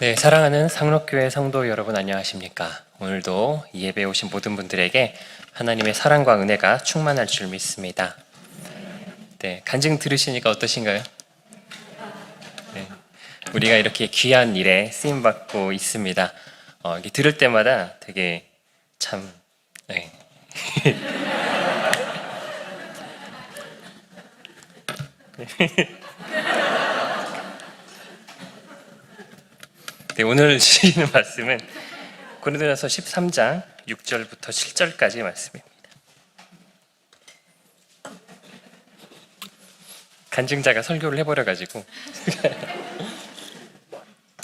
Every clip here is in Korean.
네, 사랑하는 상록교회 성도 여러분 안녕하십니까? 오늘도 이 예배에 오신 모든 분들에게 하나님의 사랑과 은혜가 충만할 줄 믿습니다. 네, 간증 들으시니까 어떠신가요? 네, 우리가 이렇게 귀한 일에 쓰임받고 있습니다. 이게 들을 때마다 되게 참 네. 네, 오늘 주시는 말씀은 고린도전서 13장 6절부터 7절까지 말씀입니다. 간증자가 설교를 해버려가지고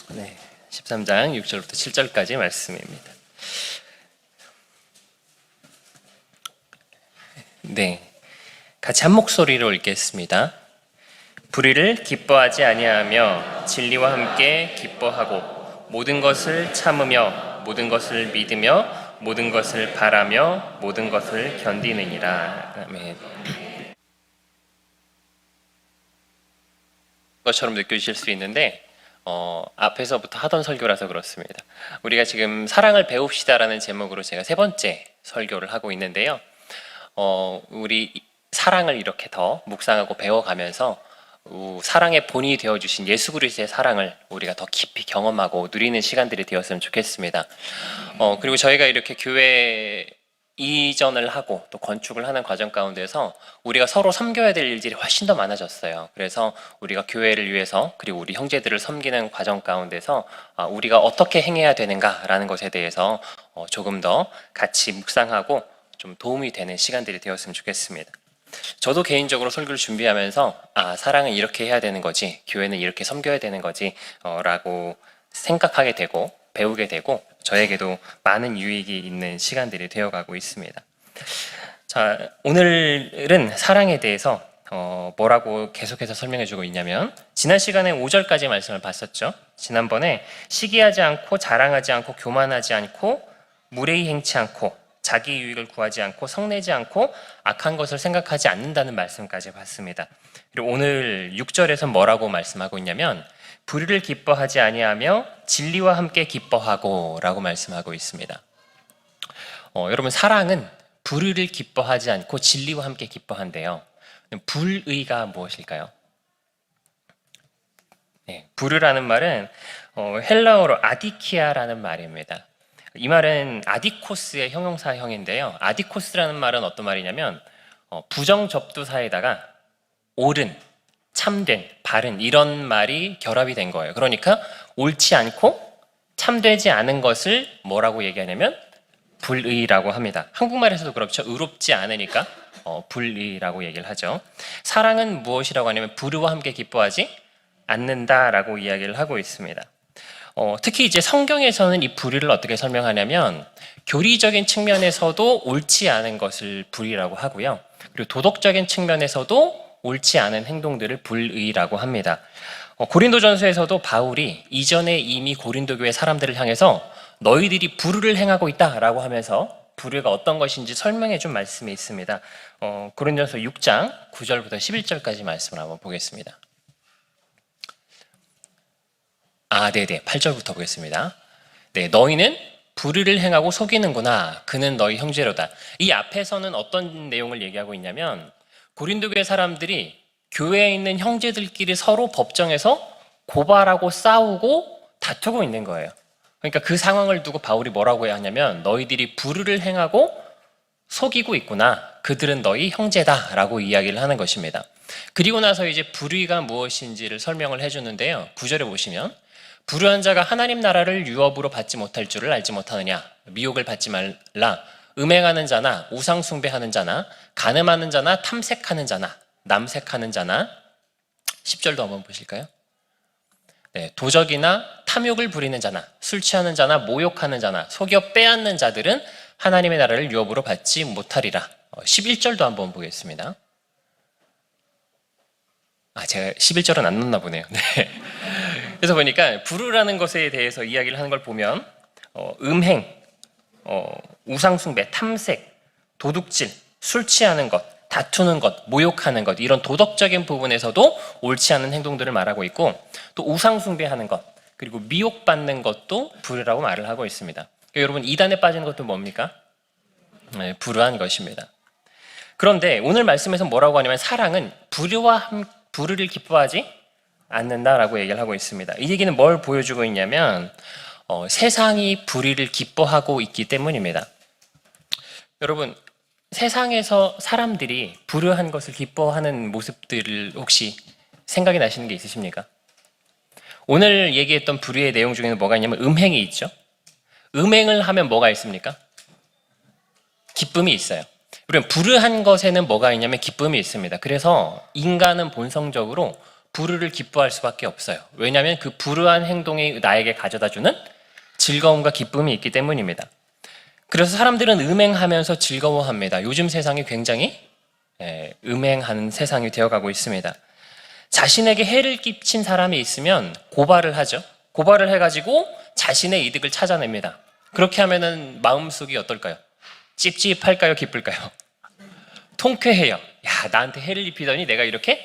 네, 13장 6절부터 7절까지 말씀입니다. 네, 같이 한 목소리로 읽겠습니다. 불의를 기뻐하지 아니하며 진리와 함께 기뻐하고 모든 것을 참으며 모든 것을 믿으며 모든 것을 바라며 모든 것을 견디느니라. 아멘. 것처럼 느껴지실 수 있는데 앞에서부터 하던 설교라서 그렇습니다. 우리가 지금 사랑을 배웁시다라는 제목으로 제가 세 번째 설교를 하고 있는데요. 우리 사랑을 이렇게 더 묵상하고 배워가면서 사랑의 본이 되어주신 예수 그리스도의 사랑을 우리가 더 깊이 경험하고 누리는 시간들이 되었으면 좋겠습니다. 그리고 저희가 이렇게 교회 이전을 하고 또 건축을 하는 과정 가운데서 우리가 서로 섬겨야 될 일들이 훨씬 더 많아졌어요. 그래서 우리가 교회를 위해서 그리고 우리 형제들을 섬기는 과정 가운데서 우리가 어떻게 행해야 되는가라는 것에 대해서 조금 더 같이 묵상하고 좀 도움이 되는 시간들이 되었으면 좋겠습니다. 저도 개인적으로 설교를 준비하면서 사랑은 이렇게 해야 되는 거지, 교회는 이렇게 섬겨야 되는 거지 라고 생각하게 되고 배우게 되고 저에게도 많은 유익이 있는 시간들이 되어가고 있습니다. 자, 오늘은 사랑에 대해서 뭐라고 계속해서 설명해주고 있냐면 지난 시간에 5절까지 말씀을 봤었죠. 지난번에 시기하지 않고 자랑하지 않고 교만하지 않고 무례히 행치 않고 자기 유익을 구하지 않고 성내지 않고 악한 것을 생각하지 않는다는 말씀까지 봤습니다. 그리고 오늘 6절에서 뭐라고 말씀하고 있냐면 불의를 기뻐하지 아니하며 진리와 함께 기뻐하고 라고 말씀하고 있습니다. 여러분, 사랑은 불의를 기뻐하지 않고 진리와 함께 기뻐한대요. 불의가 무엇일까요? 네, 불의라는 말은 헬라어로 아디키아라는 말입니다. 이 말은 아디코스의 형용사형인데요. 아디코스라는 말은 어떤 말이냐면 부정접두사에다가 옳은, 참된, 바른 이런 말이 결합이 된 거예요. 그러니까 옳지 않고 참되지 않은 것을 뭐라고 얘기하냐면 불의라고 합니다. 한국말에서도 그렇죠. 의롭지 않으니까 불의라고 얘기를 하죠. 사랑은 무엇이라고 하냐면 불의와 함께 기뻐하지 않는다라고 이야기를 하고 있습니다. 특히 이제 성경에서는 이 불의를 어떻게 설명하냐면 교리적인 측면에서도 옳지 않은 것을 불의라고 하고요. 그리고 도덕적인 측면에서도 옳지 않은 행동들을 불의라고 합니다. 고린도전서에서도 바울이 이전에 이미 고린도 교회 사람들을 향해서 너희들이 불의를 행하고 있다라고 하면서 불의가 어떤 것인지 설명해 준 말씀이 있습니다. 고린도전서 6장 9절부터 11절까지 말씀을 한번 보겠습니다. 네네. 8절부터 보겠습니다. 네, 너희는 불의를 행하고 속이는구나. 그는 너희 형제로다. 이 앞에서는 어떤 내용을 얘기하고 있냐면 고린도 교회 사람들이 교회에 있는 형제들끼리 서로 법정에서 고발하고 싸우고 다투고 있는 거예요. 그러니까 그 상황을 두고 바울이 뭐라고 해야 하냐면 너희들이 불의를 행하고 속이고 있구나. 그들은 너희 형제다라고 이야기를 하는 것입니다. 그리고 나서 이제 불의가 무엇인지를 설명을 해주는데요. 9절에 보시면 불의한 자가 하나님 나라를 유업으로 받지 못할 줄을 알지 못하느냐. 미혹을 받지 말라. 음행하는 자나 우상 숭배하는 자나 간음하는 자나 탐색하는 자나 남색하는 자나 10절도 한번 보실까요? 네, 도적이나 탐욕을 부리는 자나 술 취하는 자나 모욕하는 자나 속여 빼앗는 자들은 하나님의 나라를 유업으로 받지 못하리라. 11절도 한번 보겠습니다. 제가 11절은 안 넣나 보네요. 네. 그래서 보니까 불의라는 것에 대해서 이야기를 하는 걸 보면 음행, 우상숭배, 탐색, 도둑질, 술 취하는 것, 다투는 것, 모욕하는 것 이런 도덕적인 부분에서도 옳지 않은 행동들을 말하고 있고 또 우상숭배하는 것, 그리고 미혹받는 것도 불이라고 말을 하고 있습니다. 그러니까 여러분 이단에 빠지는 것도 뭡니까? 네, 불의한 것입니다. 그런데 오늘 말씀에서 뭐라고 하냐면 사랑은 불의를 기뻐하지 않는다라고 얘기를 하고 있습니다. 이 얘기는 뭘 보여주고 있냐면 세상이 불의를 기뻐하고 있기 때문입니다. 여러분 세상에서 사람들이 불의한 것을 기뻐하는 모습들을 혹시 생각이 나시는 게 있으십니까? 오늘 얘기했던 불의의 내용 중에는 뭐가 있냐면 음행이 있죠. 음행을 하면 뭐가 있습니까? 기쁨이 있어요. 그럼 불의한 것에는 뭐가 있냐면 기쁨이 있습니다. 그래서 인간은 본성적으로 불의를 기뻐할 수밖에 없어요. 왜냐하면 그 불의한 행동이 나에게 가져다주는 즐거움과 기쁨이 있기 때문입니다. 그래서 사람들은 음행하면서 즐거워합니다. 요즘 세상이 굉장히 음행하는 세상이 되어가고 있습니다. 자신에게 해를 끼친 사람이 있으면 고발을 하죠. 고발을 해가지고 자신의 이득을 찾아냅니다. 그렇게 하면은 마음속이 어떨까요? 찝찝할까요? 기쁠까요? 통쾌해요. 야, 나한테 해를 입히더니 내가 이렇게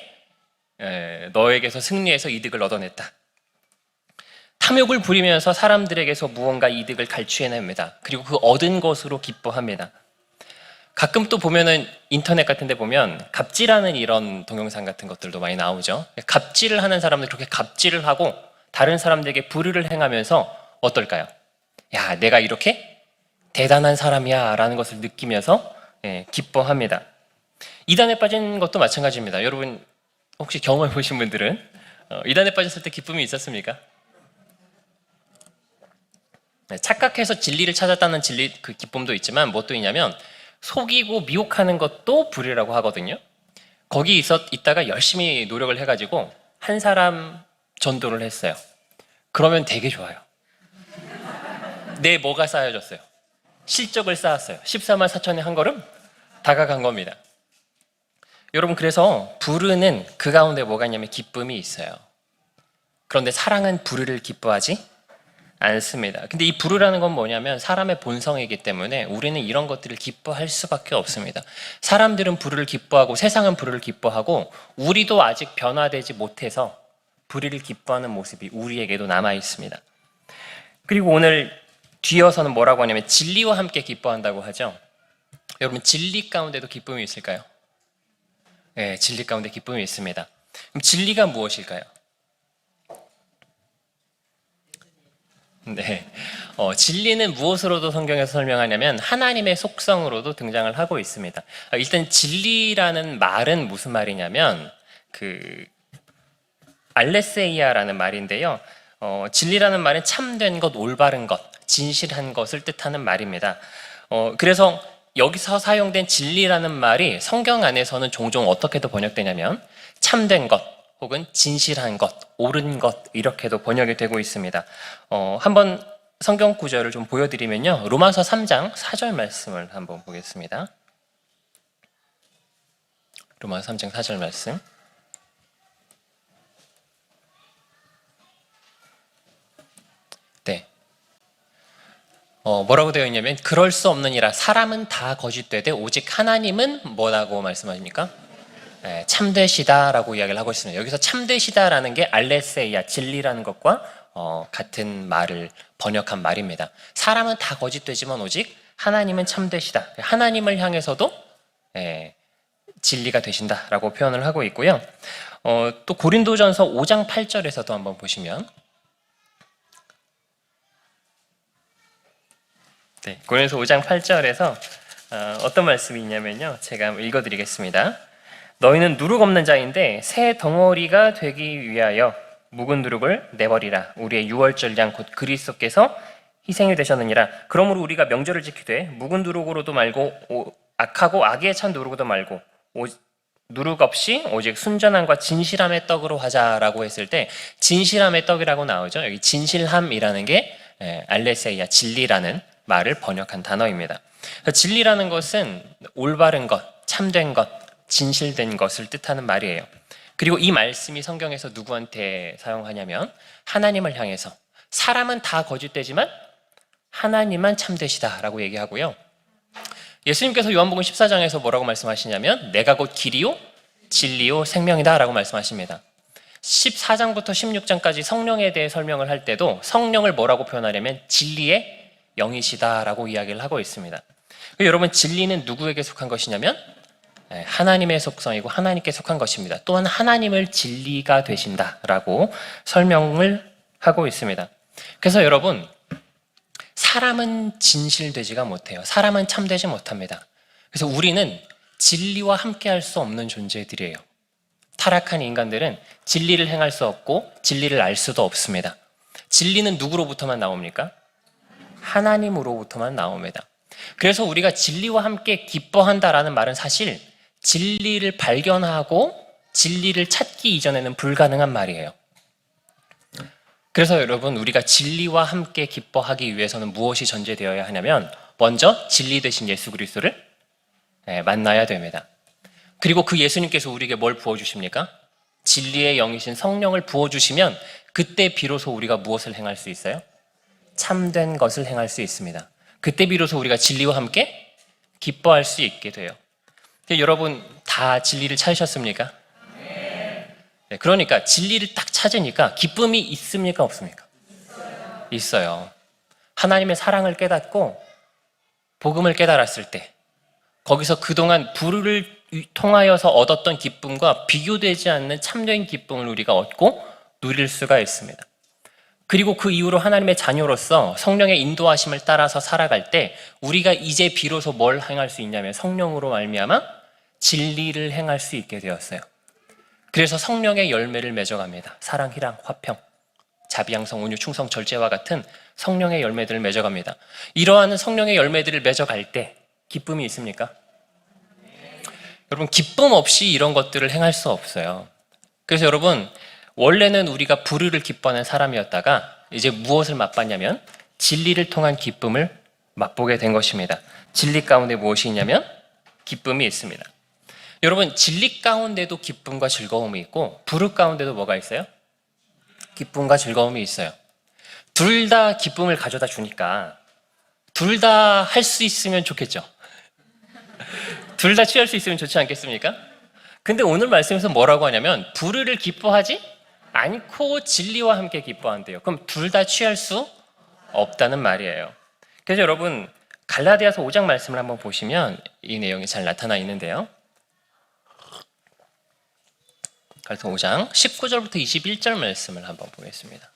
너에게서 승리해서 이득을 얻어냈다. 탐욕을 부리면서 사람들에게서 무언가 이득을 갈취해냅니다. 그리고 그 얻은 것으로 기뻐합니다. 가끔 또 보면은 인터넷 같은 데 보면 갑질하는 이런 동영상 같은 것들도 많이 나오죠. 갑질을 하는 사람들 그렇게 갑질을 하고 다른 사람들에게 불의를 행하면서 어떨까요? 야, 내가 이렇게 대단한 사람이야 라는 것을 느끼면서 기뻐합니다. 이단에 빠진 것도 마찬가지입니다. 여러분 혹시 경험해 보신 분들은 이단에 빠졌을 때 기쁨이 있었습니까? 착각해서 진리를 찾았다는 그 기쁨도 있지만 무엇도 있냐면 속이고 미혹하는 것도 불의라고 하거든요. 거기 있다가 열심히 노력을 해가지고 한 사람 전도를 했어요. 그러면 되게 좋아요. 내 뭐가 쌓여졌어요? 실적을 쌓았어요. 14만 4천에 한 걸음 다가간 겁니다. 여러분 그래서 불의는 그 가운데 뭐가 있냐면 기쁨이 있어요. 그런데 사랑은 불의를 기뻐하지 않습니다. 근데 이 불의라는 건 뭐냐면 사람의 본성이기 때문에 우리는 이런 것들을 기뻐할 수밖에 없습니다. 사람들은 불의를 기뻐하고 세상은 불의를 기뻐하고 우리도 아직 변화되지 못해서 불의를 기뻐하는 모습이 우리에게도 남아 있습니다. 그리고 오늘 뒤어서는 뭐라고 하냐면 진리와 함께 기뻐한다고 하죠. 여러분 진리 가운데도 기쁨이 있을까요? 네, 진리 가운데 기쁨이 있습니다. 그럼 진리가 무엇일까요? 네, 진리는 무엇으로도 성경에서 설명하냐면 하나님의 속성으로도 등장을 하고 있습니다. 일단 진리라는 말은 무슨 말이냐면 알레세이아라는 말인데요. 진리라는 말은 참된 것, 올바른 것, 진실한 것을 뜻하는 말입니다. 그래서 여기서 사용된 진리라는 말이 성경 안에서는 종종 어떻게도 번역되냐면 참된 것, 혹은 진실한 것, 옳은 것 이렇게도 번역이 되고 있습니다. 한번 성경 구절을 좀 보여드리면요. 로마서 3장 4절 말씀을 한번 보겠습니다. 로마서 3장 4절 말씀. 네. 뭐라고 되어 있냐면 그럴 수 없느니라 사람은 다 거짓되되 오직 하나님은 뭐라고 말씀하십니까? 참되시다라고 이야기를 하고 있습니다. 여기서 참되시다라는 게 알레세이아, 진리라는 것과 같은 말을 번역한 말입니다. 사람은 다 거짓되지만 오직 하나님은 참되시다. 하나님을 향해서도 진리가 되신다라고 표현을 하고 있고요. 또 고린도전서 5장 8절에서도 한번 보시면 네, 고린도서 5장 8절에서 어떤 말씀이 있냐면요. 제가 읽어드리겠습니다. 너희는 누룩 없는 자인데 새 덩어리가 되기 위하여 묵은 누룩을 내버리라. 우리의 유월절 양 곧 그리스도께서 희생이 되셨느니라. 그러므로 우리가 명절을 지키되 묵은 누룩으로도 말고 악하고 악에 찬 누룩으로도 말고 누룩 없이 오직 순전함과 진실함의 떡으로 하자라고 했을 때 진실함의 떡이라고 나오죠. 여기 진실함이라는 게 알레세이아, 진리라는 말을 번역한 단어입니다. 진리라는 것은 올바른 것, 참된 것, 진실된 것을 뜻하는 말이에요. 그리고 이 말씀이 성경에서 누구한테 사용하냐면 하나님을 향해서 사람은 다 거짓되지만 하나님만 참되시다라고 얘기하고요. 예수님께서 요한복음 14장에서 뭐라고 말씀하시냐면 내가 곧 길이요 진리요 생명이다 라고 말씀하십니다. 14장부터 16장까지 성령에 대해 설명을 할 때도 성령을 뭐라고 표현하냐면 진리의 영이시다라고 이야기를 하고 있습니다. 여러분, 진리는 누구에게 속한 것이냐면 하나님의 속성이고 하나님께 속한 것입니다. 또한 하나님을 진리가 되신다라고 설명을 하고 있습니다. 그래서 여러분, 사람은 진실되지가 못해요. 사람은 참되지 못합니다. 그래서 우리는 진리와 함께할 수 없는 존재들이에요. 타락한 인간들은 진리를 행할 수 없고 진리를 알 수도 없습니다. 진리는 누구로부터만 나옵니까? 하나님으로부터만 나옵니다. 그래서 우리가 진리와 함께 기뻐한다라는 말은 사실 진리를 발견하고 진리를 찾기 이전에는 불가능한 말이에요. 그래서 여러분, 우리가 진리와 함께 기뻐하기 위해서는 무엇이 전제되어야 하냐면 먼저 진리 되신 예수 그리스도를 만나야 됩니다. 그리고 그 예수님께서 우리에게 뭘 부어주십니까? 진리의 영이신 성령을 부어주시면 그때 비로소 우리가 무엇을 행할 수 있어요? 참된 것을 행할 수 있습니다. 그때 비로소 우리가 진리와 함께 기뻐할 수 있게 돼요. 여러분, 다 진리를 찾으셨습니까? 네, 그러니까 진리를 딱 찾으니까 기쁨이 있습니까? 없습니까? 있어요. 하나님의 사랑을 깨닫고 복음을 깨달았을 때 거기서 그동안 불을 통하여서 얻었던 기쁨과 비교되지 않는 참된 기쁨을 우리가 얻고 누릴 수가 있습니다. 그리고 그 이후로 하나님의 자녀로서 성령의 인도하심을 따라서 살아갈 때 우리가 이제 비로소 뭘 행할 수 있냐면 성령으로 말미암아 진리를 행할 수 있게 되었어요. 그래서 성령의 열매를 맺어갑니다. 사랑, 희랑, 화평, 자비양성, 온유, 충성, 절제와 같은 성령의 열매들을 맺어갑니다. 이러한 성령의 열매들을 맺어갈 때 기쁨이 있습니까? 여러분, 기쁨 없이 이런 것들을 행할 수 없어요. 그래서 여러분, 원래는 우리가 불의를 기뻐하는 사람이었다가 이제 무엇을 맛봤냐면 진리를 통한 기쁨을 맛보게 된 것입니다. 진리 가운데 무엇이 있냐면 기쁨이 있습니다. 여러분, 진리 가운데도 기쁨과 즐거움이 있고 불의 가운데도 뭐가 있어요? 기쁨과 즐거움이 있어요. 둘 다 기쁨을 가져다 주니까 둘 다 할 수 있으면 좋겠죠. 둘 다 취할 수 있으면 좋지 않겠습니까? 근데 오늘 말씀에서 뭐라고 하냐면 불의를 기뻐하지 않고 진리와 함께 기뻐한대요. 그럼 둘 다 취할 수 없다는 말이에요. 그래서 여러분, 갈라디아서 5장 말씀을 한번 보시면 이 내용이 잘 나타나 있는데요. 갈라디아서 5장 19절부터 21절 말씀을 한번 보겠습니다.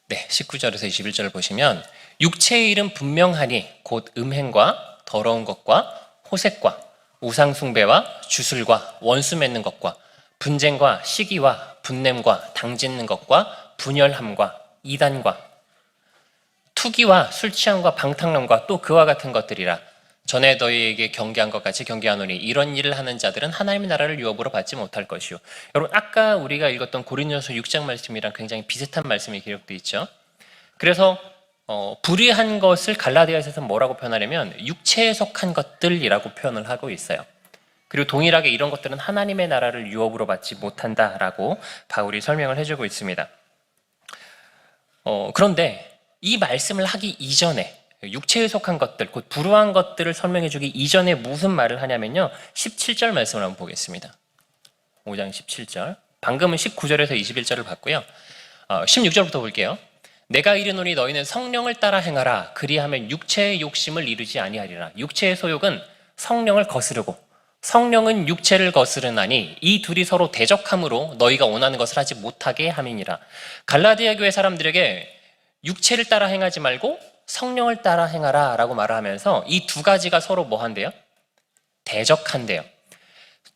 네, 19절에서 21절을 보시면 육체의 일은 분명하니 곧 음행과 더러운 것과 호색과 우상숭배와 주술과 원수 맺는 것과 분쟁과 시기와 분냄과 당짓는 것과 분열함과 이단과 투기와 술 취함과 방탕함과 또 그와 같은 것들이라. 전에 너희에게 경계한 것 같이 경계하노니 이런 일을 하는 자들은 하나님의 나라를 유업으로 받지 못할 것이요. 여러분, 아까 우리가 읽었던 고린도전서 6장 말씀이랑 굉장히 비슷한 말씀이 기록되어 있죠. 그래서 불의한 것을 갈라디아서에서 뭐라고 표현하냐면 육체에 속한 것들이라고 표현을 하고 있어요. 그리고 동일하게 이런 것들은 하나님의 나라를 유업으로 받지 못한다라고 바울이 설명을 해주고 있습니다. 그런데 이 말씀을 하기 이전에 육체에 속한 것들, 곧 불우한 것들을 설명해주기 이전에 무슨 말을 하냐면요, 17절 말씀을 한번 보겠습니다. 5장 17절. 방금은 19절에서 21절을 봤고요. 16절부터 볼게요. 내가 이르노니 너희는 성령을 따라 행하라. 그리하면 육체의 욕심을 이루지 아니하리라. 육체의 소욕은 성령을 거스르고 성령은 육체를 거스르나니 이 둘이 서로 대적함으로 너희가 원하는 것을 하지 못하게 함이니라. 갈라디아 교회 사람들에게 육체를 따라 행하지 말고 성령을 따라 행하라 라고 말을 하면서 이 두 가지가 서로 뭐 한대요? 대적한대요.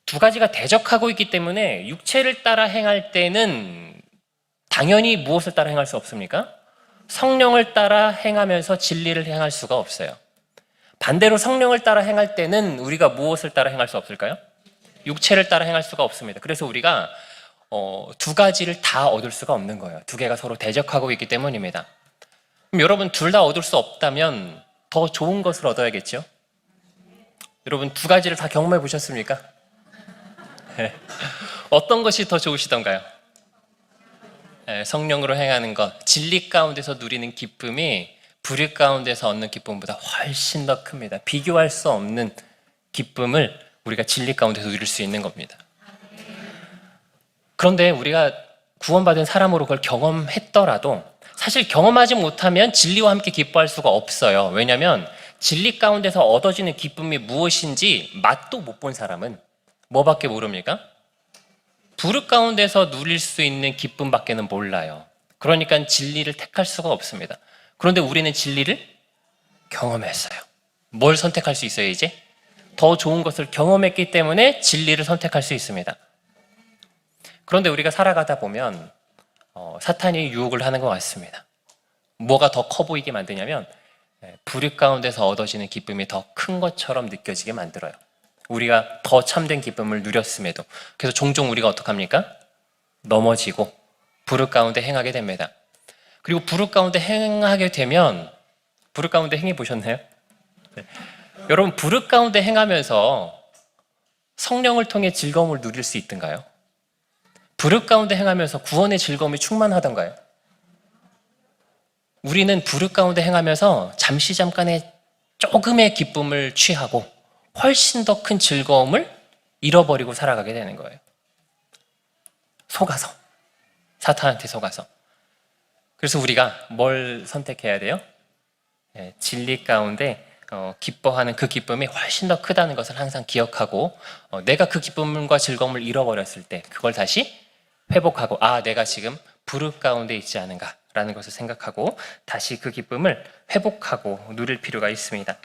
두 가지가 대적하고 있기 때문에 육체를 따라 행할 때는 당연히 무엇을 따라 행할 수 없습니까? 성령을 따라 행하면서 진리를 행할 수가 없어요. 반대로 성령을 따라 행할 때는 우리가 무엇을 따라 행할 수 없을까요? 육체를 따라 행할 수가 없습니다. 그래서 우리가 두 가지를 다 얻을 수가 없는 거예요. 두 개가 서로 대적하고 있기 때문입니다. 그럼 여러분, 둘 다 얻을 수 없다면 더 좋은 것을 얻어야겠죠? 여러분, 두 가지를 다 경험해 보셨습니까? 네. 어떤 것이 더 좋으시던가요? 네, 성령으로 행하는 것, 진리 가운데서 누리는 기쁨이 불의 가운데서 얻는 기쁨보다 훨씬 더 큽니다. 비교할 수 없는 기쁨을 우리가 진리 가운데서 누릴 수 있는 겁니다. 그런데 우리가 구원받은 사람으로 그걸 경험했더라도 사실 경험하지 못하면 진리와 함께 기뻐할 수가 없어요. 왜냐하면 진리 가운데서 얻어지는 기쁨이 무엇인지 맛도 못 본 사람은 뭐밖에 모릅니까? 부르 가운데서 누릴 수 있는 기쁨밖에는 몰라요. 그러니까 진리를 택할 수가 없습니다. 그런데 우리는 진리를 경험했어요. 뭘 선택할 수 있어요, 이제? 더 좋은 것을 경험했기 때문에 진리를 선택할 수 있습니다. 그런데 우리가 살아가다 보면 사탄이 유혹을 하는 것 같습니다. 뭐가 더 커 보이게 만드냐면 불의 가운데서 얻어지는 기쁨이 더 큰 것처럼 느껴지게 만들어요. 우리가 더 참된 기쁨을 누렸음에도. 그래서 종종 우리가 어떡합니까? 넘어지고 불의 가운데 행하게 됩니다. 그리고 불의 가운데 행하게 되면 불의 가운데 행해 보셨나요? 네. 여러분, 불의 가운데 행하면서 성령을 통해 즐거움을 누릴 수 있던가요? 불의 가운데 행하면서 구원의 즐거움이 충만하던가요? 우리는 불의 가운데 행하면서 잠깐의 조금의 기쁨을 취하고 훨씬 더 큰 즐거움을 잃어버리고 살아가게 되는 거예요. 속아서, 사탄한테 속아서. 그래서 우리가 뭘 선택해야 돼요? 진리 가운데 기뻐하는 그 기쁨이 훨씬 더 크다는 것을 항상 기억하고 내가 그 기쁨과 즐거움을 잃어버렸을 때 그걸 다시 회복하고 내가 지금 불의 가운데 있지 않은가 라는 것을 생각하고 다시 그 기쁨을 회복하고 누릴 필요가 있습니다.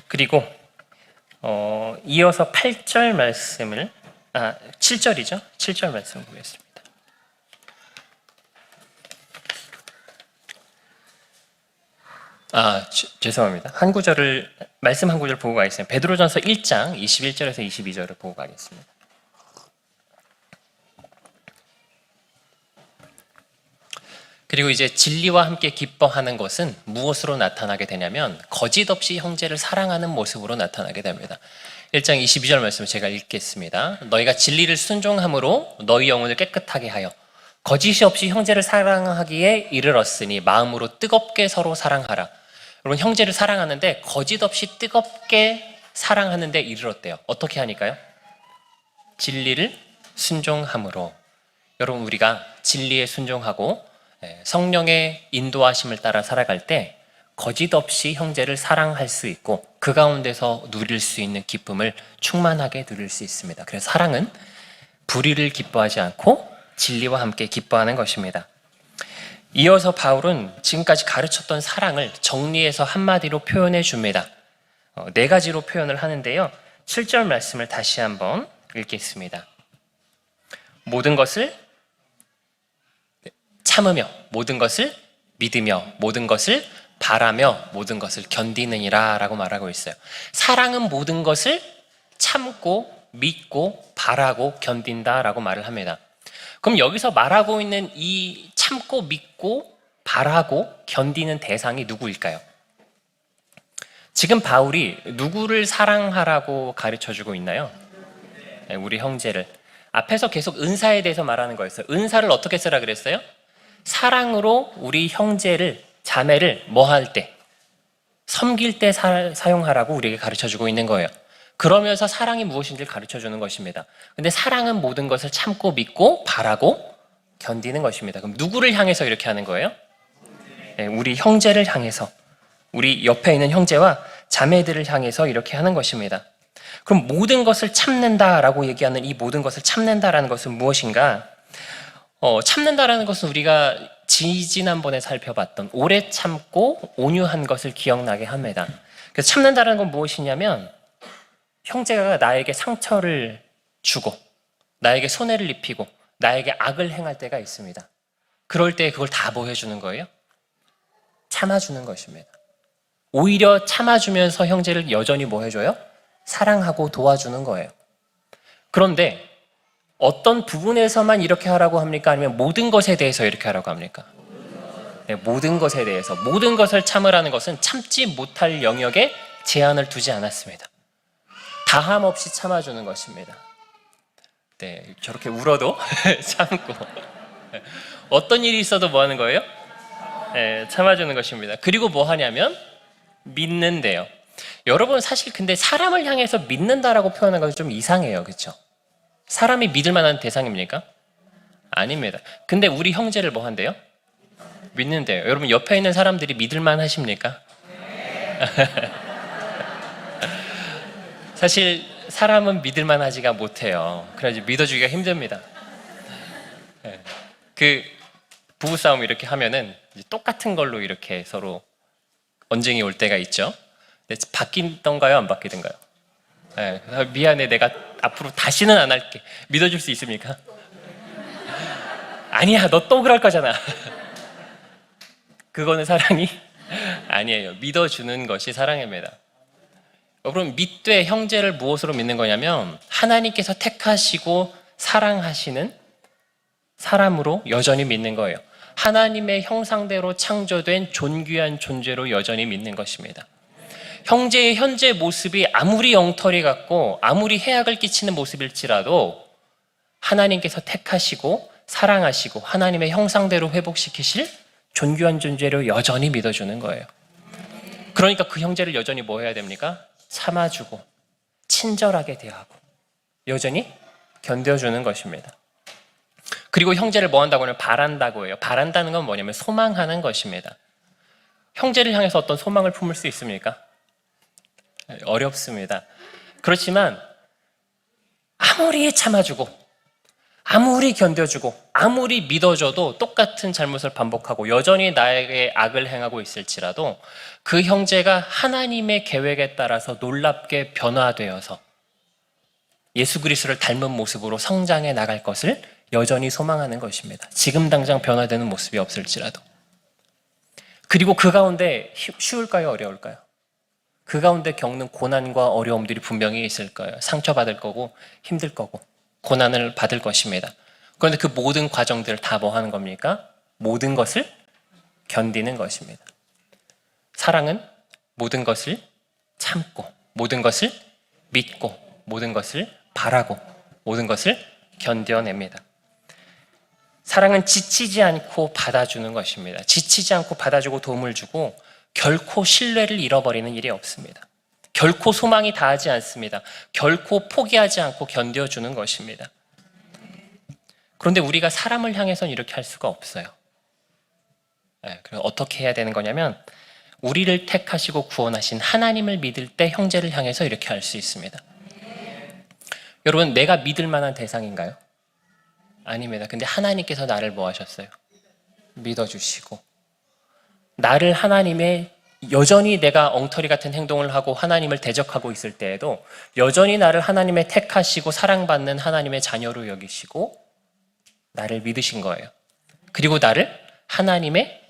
그리고 이어서 8절 말씀을 7절이죠. 7절 말씀 보겠습니다. 죄송합니다. 한 구절을 말씀 한 구절 보고 가겠습니다. 베드로전서 1장 21절에서 22절을 보고 가겠습니다. 그리고 이제 진리와 함께 기뻐하는 것은 무엇으로 나타나게 되냐면 거짓 없이 형제를 사랑하는 모습으로 나타나게 됩니다. 1장 22절 말씀을 제가 읽겠습니다. 너희가 진리를 순종함으로 너희 영혼을 깨끗하게 하여 거짓이 없이 형제를 사랑하기에 이르렀으니 마음으로 뜨겁게 서로 사랑하라. 여러분, 형제를 사랑하는데 거짓 없이 뜨겁게 사랑하는데 이르렀대요. 어떻게 하니까요? 진리를 순종함으로. 여러분, 우리가 진리에 순종하고 성령의 인도하심을 따라 살아갈 때 거짓 없이 형제를 사랑할 수 있고 그 가운데서 누릴 수 있는 기쁨을 충만하게 누릴 수 있습니다. 그래서 사랑은 불의를 기뻐하지 않고 진리와 함께 기뻐하는 것입니다. 이어서 바울은 지금까지 가르쳤던 사랑을 정리해서 한마디로 표현해 줍니다. 4가지로 표현을 하는데요. 7절 말씀을 다시 한번 읽겠습니다. 모든 것을 참으며, 모든 것을 믿으며, 모든 것을 바라며, 모든 것을 견디느니라 라고 말하고 있어요. 사랑은 모든 것을 참고 믿고 바라고 견딘다 라고 말을 합니다. 그럼 여기서 말하고 있는 이 참고 믿고 바라고 견디는 대상이 누구일까요? 지금 바울이 누구를 사랑하라고 가르쳐주고 있나요? 우리 형제를. 앞에서 계속 은사에 대해서 말하는 거였어요. 은사를 어떻게 쓰라 그랬어요? 사랑으로 우리 형제를, 자매를 뭐 할 때? 섬길 때 사용하라고 우리에게 가르쳐주고 있는 거예요. 그러면서 사랑이 무엇인지를 가르쳐주는 것입니다. 근데 사랑은 모든 것을 참고 믿고 바라고 견디는 것입니다. 그럼 누구를 향해서 이렇게 하는 거예요? 우리 형제를 향해서, 우리 옆에 있는 형제와 자매들을 향해서 이렇게 하는 것입니다. 그럼 모든 것을 참는다라고 얘기하는 이 모든 것을 참는다라는 것은 무엇인가? 참는다라는 것은 우리가 지난번에 살펴봤던 오래 참고 온유한 것을 기억나게 합니다. 그래서 참는다라는 건 무엇이냐면 형제가 나에게 상처를 주고 나에게 손해를 입히고 나에게 악을 행할 때가 있습니다. 그럴 때 그걸 다 뭐 해주는 거예요? 참아주는 것입니다. 오히려 참아주면서 형제를 여전히 뭐 해줘요? 사랑하고 도와주는 거예요. 그런데 어떤 부분에서만 이렇게 하라고 합니까? 아니면 모든 것에 대해서 이렇게 하라고 합니까? 네, 모든 것에 대해서. 모든 것을 참으라는 것은 참지 못할 영역에 제한을 두지 않았습니다. 다함 없이 참아주는 것입니다. 네, 저렇게 울어도 참고 어떤 일이 있어도 뭐 하는 거예요? 네, 참아주는 것입니다. 그리고 뭐 하냐면 믿는데요. 여러분 사실 근데 사람을 향해서 믿는다라고 표현하는 것은 좀 이상해요. 그렇죠? 사람이 믿을 만한 대상입니까? 아닙니다. 근데 우리 형제를 뭐 한대요? 믿는데요. 여러분 옆에 있는 사람들이 믿을 만하십니까? 사실 사람은 믿을 만하지가 못해요. 그래서 믿어주기가 힘듭니다. 그 부부싸움 이렇게 하면은 똑같은 걸로 이렇게 서로 언쟁이 올 때가 있죠. 근데 바뀌던가요? 안 바뀌던가요? 네, 미안해, 내가 앞으로 다시는 안 할게. 믿어줄 수 있습니까? 아니야, 너 또 그럴 거잖아. 그거는 사랑이 아니에요. 믿어주는 것이 사랑입니다. 여러분, 믿되 형제를 무엇으로 믿는 거냐면 하나님께서 택하시고 사랑하시는 사람으로 여전히 믿는 거예요. 하나님의 형상대로 창조된 존귀한 존재로 여전히 믿는 것입니다. 형제의 현재 모습이 아무리 엉터리 같고 아무리 해악을 끼치는 모습일지라도 하나님께서 택하시고 사랑하시고 하나님의 형상대로 회복시키실 존귀한 존재로 여전히 믿어주는 거예요. 그러니까 그 형제를 여전히 뭐 해야 됩니까? 참아주고 친절하게 대하고 여전히 견뎌주는 것입니다. 그리고 형제를 뭐 한다고 하면 바란다고 해요. 바란다는 건 뭐냐면 소망하는 것입니다. 형제를 향해서 어떤 소망을 품을 수 있습니까? 어렵습니다. 그렇지만 아무리 참아주고 아무리 견뎌주고 아무리 믿어줘도 똑같은 잘못을 반복하고 여전히 나에게 악을 행하고 있을지라도 그 형제가 하나님의 계획에 따라서 놀랍게 변화되어서 예수 그리스도를 닮은 모습으로 성장해 나갈 것을 여전히 소망하는 것입니다. 지금 당장 변화되는 모습이 없을지라도. 그리고 그 가운데 쉬울까요? 어려울까요? 그 가운데 겪는 고난과 어려움들이 분명히 있을 거예요. 상처받을 거고 힘들 거고 고난을 받을 것입니다. 그런데 그 모든 과정들을 다 뭐 하는 겁니까? 모든 것을 견디는 것입니다. 사랑은 모든 것을 참고 모든 것을 믿고 모든 것을 바라고 모든 것을 견뎌냅니다. 사랑은 지치지 않고 받아주는 것입니다. 지치지 않고 받아주고 도움을 주고 결코 신뢰를 잃어버리는 일이 없습니다. 결코 소망이 다하지 않습니다. 결코 포기하지 않고 견뎌주는 것입니다. 그런데 우리가 사람을 향해서는 이렇게 할 수가 없어요. 그래서 어떻게 해야 되는 거냐면 우리를 택하시고 구원하신 하나님을 믿을 때 형제를 향해서 이렇게 할 수 있습니다. 여러분, 내가 믿을 만한 대상인가요? 아닙니다. 근데 하나님께서 나를 뭐 하셨어요? 믿어주시고 나를 하나님의 여전히 내가 엉터리 같은 행동을 하고 하나님을 대적하고 있을 때에도 여전히 나를 하나님의 택하시고 사랑받는 하나님의 자녀로 여기시고 나를 믿으신 거예요. 그리고 나를 하나님의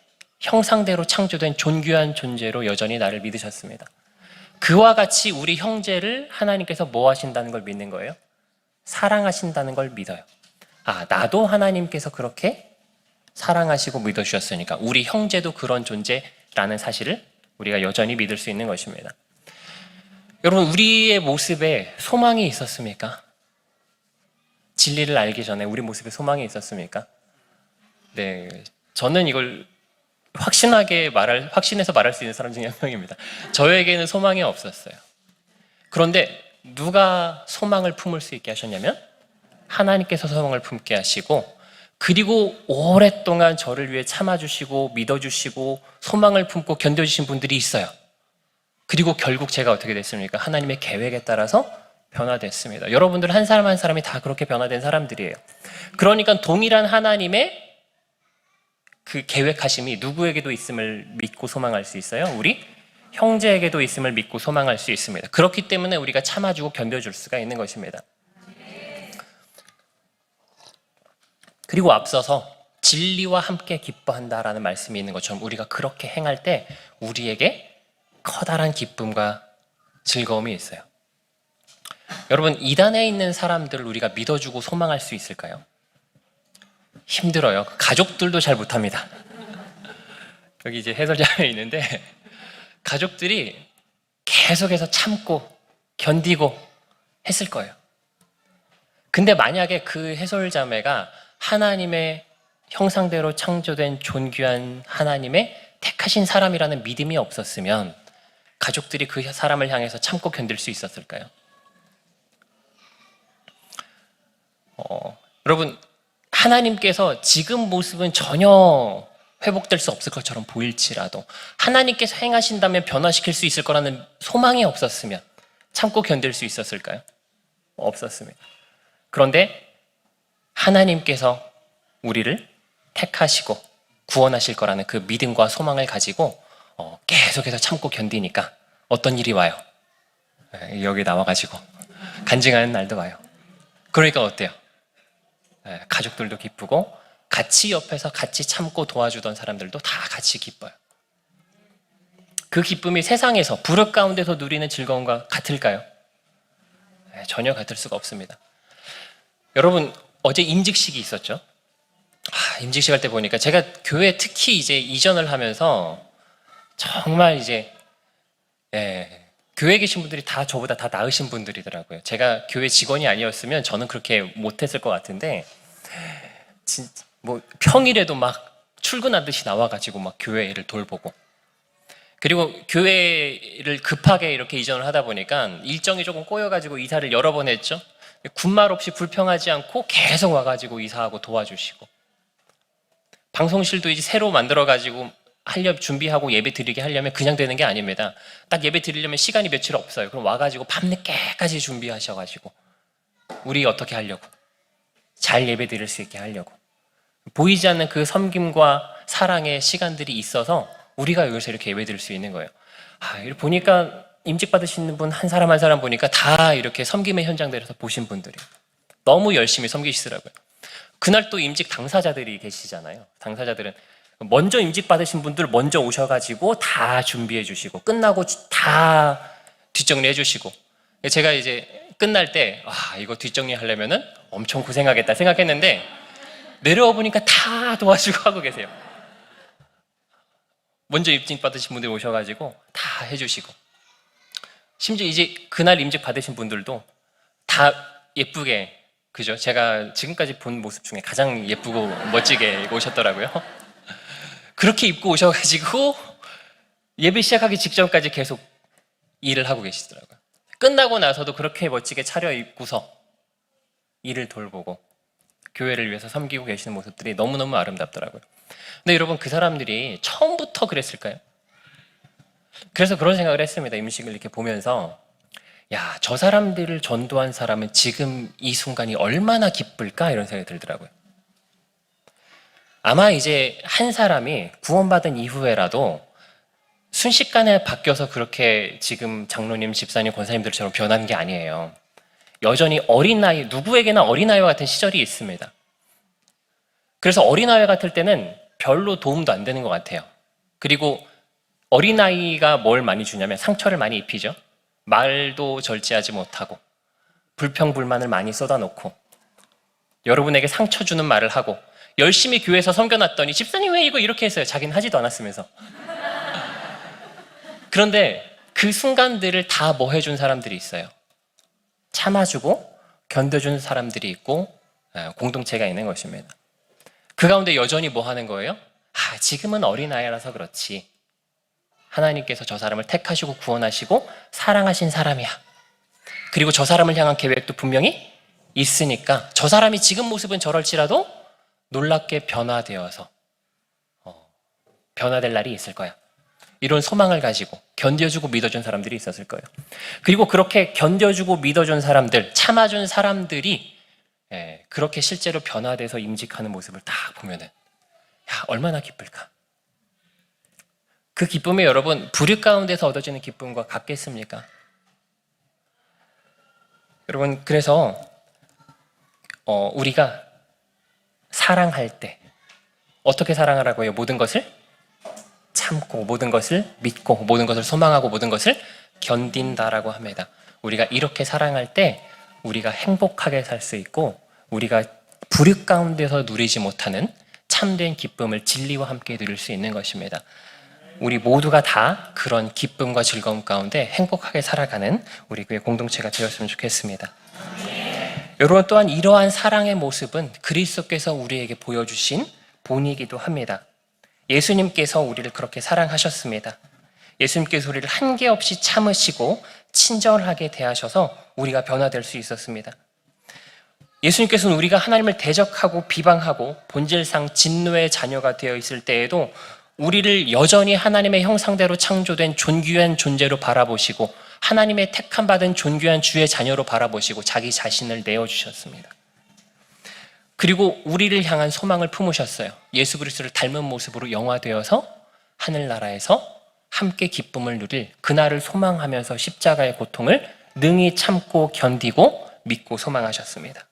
형상대로 창조된 존귀한 존재로 여전히 나를 믿으셨습니다. 그와 같이 우리 형제를 하나님께서 뭐 하신다는 걸 믿는 거예요? 사랑하신다는 걸 믿어요. 나도 하나님께서 그렇게 사랑하시고 믿어주셨으니까 우리 형제도 그런 존재라는 사실을 우리가 여전히 믿을 수 있는 것입니다. 여러분, 우리의 모습에 소망이 있었습니까? 진리를 알기 전에 우리 모습에 소망이 있었습니까? 네, 저는 이걸 확신해서 말할 수 있는 사람 중에 한 명입니다. 저에게는 소망이 없었어요. 그런데 누가 소망을 품을 수 있게 하셨냐면 하나님께서 소망을 품게 하시고 그리고 오랫동안 저를 위해 참아주시고 믿어주시고 소망을 품고 견뎌주신 분들이 있어요. 그리고 결국 제가 어떻게 됐습니까? 하나님의 계획에 따라서 변화됐습니다. 여러분들 한 사람 한 사람이 다 그렇게 변화된 사람들이에요. 그러니까 동일한 하나님의 그 계획하심이 누구에게도 있음을 믿고 소망할 수 있어요. 우리 형제에게도 있음을 믿고 소망할 수 있습니다. 그렇기 때문에 우리가 참아주고 견뎌줄 수가 있는 것입니다. 그리고 앞서서 진리와 함께 기뻐한다라는 말씀이 있는 것처럼 우리가 그렇게 행할 때 우리에게 커다란 기쁨과 즐거움이 있어요. 여러분, 이단에 있는 사람들을 우리가 믿어주고 소망할 수 있을까요? 힘들어요. 가족들도 잘 못합니다. 여기 이제 해설자가 있는데 가족들이 계속해서 참고 견디고 했을 거예요. 근데 만약에 그 해설자매가 하나님의 형상대로 창조된 존귀한 하나님의 택하신 사람이라는 믿음이 없었으면 가족들이 그 사람을 향해서 참고 견딜 수 있었을까요? 여러분, 하나님께서 지금 모습은 전혀 회복될 수 없을 것처럼 보일지라도 하나님께서 행하신다면 변화시킬 수 있을 거라는 소망이 없었으면 참고 견딜 수 있었을까요? 없었습니다. 그런데 하나님께서 우리를 택하시고 구원하실 거라는 그 믿음과 소망을 가지고 계속해서 참고 견디니까 어떤 일이 와요? 여기 나와가지고 간증하는 날도 와요. 그러니까 어때요? 가족들도 기쁘고 같이 옆에서 같이 참고 도와주던 사람들도 다 같이 기뻐요. 그 기쁨이 세상에서 불흙 가운데서 누리는 즐거움과 같을까요? 전혀 같을 수가 없습니다. 여러분, 어제 임직식이 있었죠? 임직식 할 때 보니까 제가 교회 특히 이제 이전을 하면서 정말 이제 교회에 계신 분들이 다 저보다 다 나으신 분들이더라고요. 제가 교회 직원이 아니었으면 저는 그렇게 못했을 것 같은데 진짜 뭐 평일에도 막 출근하듯이 나와가지고 막 교회를 돌보고, 그리고 교회를 급하게 이렇게 이전을 하다 보니까 일정이 조금 꼬여가지고 이사를 여러 번 했죠. 군말 없이 불평하지 않고 계속 와가지고 이사하고 도와주시고, 방송실도 이제 새로 만들어가지고 준비하고 예배 드리게 하려면 그냥 되는 게 아닙니다. 딱 예배 드리려면 시간이 며칠 없어요. 그럼 와가지고 밤늦게까지 준비하셔가지고 우리 어떻게 하려고, 잘 예배 드릴 수 있게 하려고, 보이지 않는 그 섬김과 사랑의 시간들이 있어서 우리가 여기서 이렇게 예배 드릴 수 있는 거예요. 이렇게 보니까 임직 받으시는 분 한 사람 한 사람 보니까 다 이렇게 섬김의 현장들에서 보신 분들이 너무 열심히 섬기시더라고요. 그날 또 임직 당사자들이 계시잖아요. 당사자들은 먼저 임직 받으신 분들 먼저 오셔가지고 다 준비해 주시고 끝나고 다 뒷정리해 주시고, 제가 이제 끝날 때 이거 뒷정리 하려면은 엄청 고생하겠다 생각했는데 내려와 보니까 다 도와주고 하고 계세요. 먼저 임직 받으신 분들이 오셔가지고 다 해주시고, 심지어 이제 그날 임직 받으신 분들도 다 예쁘게, 그죠? 제가 지금까지 본 모습 중에 가장 예쁘고 멋지게 오셨더라고요. 그렇게 입고 오셔가지고 예배 시작하기 직전까지 계속 일을 하고 계시더라고요. 끝나고 나서도 그렇게 멋지게 차려입고서 일을 돌보고 교회를 위해서 섬기고 계시는 모습들이 너무너무 아름답더라고요. 근데 여러분, 그 사람들이 처음부터 그랬을까요? 그래서 그런 생각을 했습니다. 임식을 이렇게 보면서 저 사람들을 전도한 사람은 지금 이 순간이 얼마나 기쁠까, 이런 생각이 들더라고요. 아마 이제 한 사람이 구원받은 이후에라도 순식간에 바뀌어서 그렇게 지금 장로님, 집사님, 권사님들처럼 변하는 게 아니에요. 여전히 어린아이, 누구에게나 어린아이와 같은 시절이 있습니다. 그래서 어린아이 같을 때는 별로 도움도 안 되는 것 같아요. 그리고 어린아이가 뭘 많이 주냐면 상처를 많이 입히죠. 말도 절제하지 못하고 불평불만을 많이 쏟아놓고 여러분에게 상처 주는 말을 하고, 열심히 교회에서 섬겨놨더니 집사님 왜 이거 이렇게 했어요? 자기는 하지도 않았으면서. 그런데 그 순간들을 다 뭐 해준 사람들이 있어요. 참아주고 견뎌준 사람들이 있고 공동체가 있는 것입니다. 그 가운데 여전히 뭐 하는 거예요? 지금은 어린아이라서 그렇지 하나님께서 저 사람을 택하시고 구원하시고 사랑하신 사람이야. 그리고 저 사람을 향한 계획도 분명히 있으니까 저 사람이 지금 모습은 저럴지라도 놀랍게 변화되어서 변화될 날이 있을 거야. 이런 소망을 가지고 견뎌주고 믿어준 사람들이 있었을 거예요. 그리고 그렇게 견뎌주고 믿어준 사람들, 참아준 사람들이 그렇게 실제로 변화돼서 임직하는 모습을 딱 보면은 얼마나 기쁠까. 그 기쁨이 여러분 불의 가운데서 얻어지는 기쁨과 같겠습니까? 여러분, 그래서 우리가 사랑할 때 어떻게 사랑하라고 해요? 모든 것을 참고, 모든 것을 믿고, 모든 것을 소망하고, 모든 것을 견딘다라고 합니다. 우리가 이렇게 사랑할 때 우리가 행복하게 살 수 있고, 우리가 불의 가운데서 누리지 못하는 참된 기쁨을 진리와 함께 누릴 수 있는 것입니다. 우리 모두가 다 그런 기쁨과 즐거움 가운데 행복하게 살아가는 우리 교회 공동체가 되었으면 좋겠습니다. 여러분, 또한 이러한 사랑의 모습은 그리스도께서 우리에게 보여주신 본이기도 합니다. 예수님께서 우리를 그렇게 사랑하셨습니다. 예수님께서 우리를 한계없이 참으시고 친절하게 대하셔서 우리가 변화될 수 있었습니다. 예수님께서는 우리가 하나님을 대적하고 비방하고 본질상 진노의 자녀가 되어 있을 때에도 우리를 여전히 하나님의 형상대로 창조된 존귀한 존재로 바라보시고 하나님의 택함 받은 존귀한 주의 자녀로 바라보시고 자기 자신을 내어주셨습니다. 그리고 우리를 향한 소망을 품으셨어요. 예수 그리스도를 닮은 모습으로 영화되어서 하늘나라에서 함께 기쁨을 누릴 그날을 소망하면서 십자가의 고통을 능히 참고 견디고 믿고 소망하셨습니다.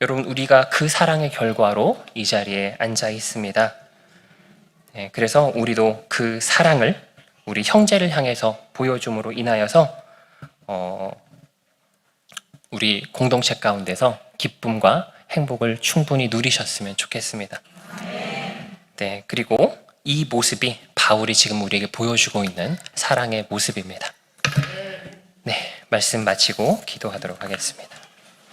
여러분, 우리가 그 사랑의 결과로 이 자리에 앉아 있습니다. 그래서 우리도 그 사랑을 우리 형제를 향해서 보여줌으로 인하여서 우리 공동체 가운데서 기쁨과 행복을 충분히 누리셨으면 좋겠습니다. 네, 그리고 이 모습이 바울이 지금 우리에게 보여주고 있는 사랑의 모습입니다. 네, 말씀 마치고 기도하도록 하겠습니다.